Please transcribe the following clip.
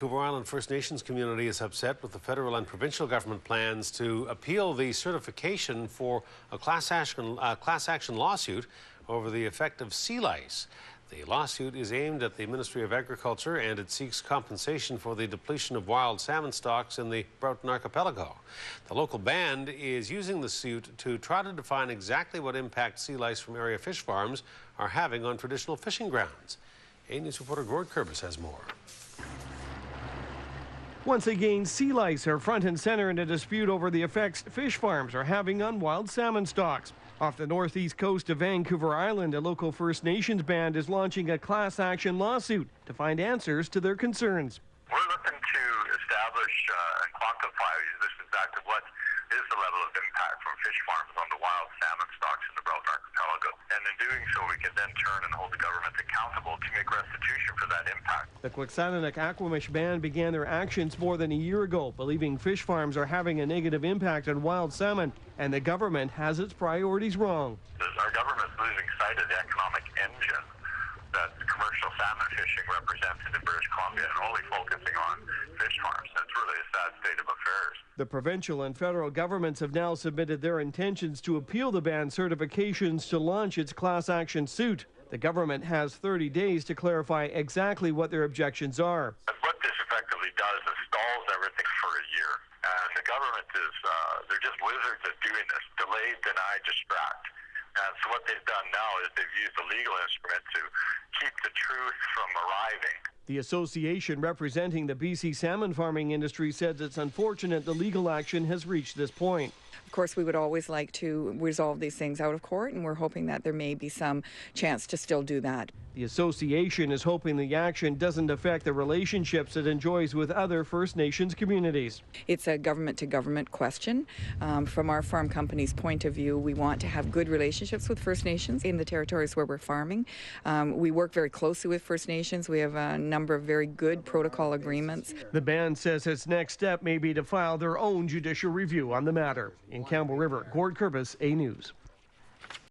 Vancouver Island First Nations community is upset with the federal and provincial government plans to appeal the certification for a class action lawsuit over the effect of sea lice. The lawsuit is aimed at the Ministry of Agriculture and it seeks compensation for the depletion of wild salmon stocks in the Broughton Archipelago. The local band is using the suit to try to define exactly what impact sea lice from area fish farms are having on traditional fishing grounds. A News reporter Gord Kurbis has more. Once again, sea lice are front and center in a dispute over the effects fish farms are having on wild salmon stocks. Off the northeast coast of Vancouver Island, a local First Nations band is launching a class action lawsuit to find answers to their concerns. We're looking to establish and quantify this exactly what is the level of impact from fish farms on the wild salmon stocks in the Broughton Archipelago. And in doing so, we can then turn and hold the government accountable to make restitution for that impact. The Kwichsutaineuk Ah-Kwa-Mish band began their actions more than a year ago, believing fish farms are having a negative impact on wild salmon, and the government has its priorities wrong. Our government's losing sight of the economic engine that commercial salmon fishing represents in British Columbia and only focusing on fish farms. That's really a sad state of affairs. The provincial and federal governments have now submitted their intentions to appeal the ban certifications to launch its class action suit. The government has 30 days to clarify exactly what their objections are. And what this effectively does is stalls everything for a year. And the government is, they're just wizards at doing this. Delay, deny, distract. And so what they've done now is they've used a legal instrument to keep the truth from arriving. The association representing the BC salmon farming industry says it's unfortunate the legal action has reached this point. Of course, we would always like to resolve these things out of court, and we're hoping that there may be some chance to still do that. The association is hoping the action doesn't affect the relationships it enjoys with other First Nations communities. It's a government-to-government question. From our farm company's point of view, we want to have good relationships with First Nations in the territories where we're farming. We work very closely with First Nations. We have a number of very good protocol agreements. The band says its next step may be to file their own judicial review on the matter. In Campbell River, Gord Kurbis, A News.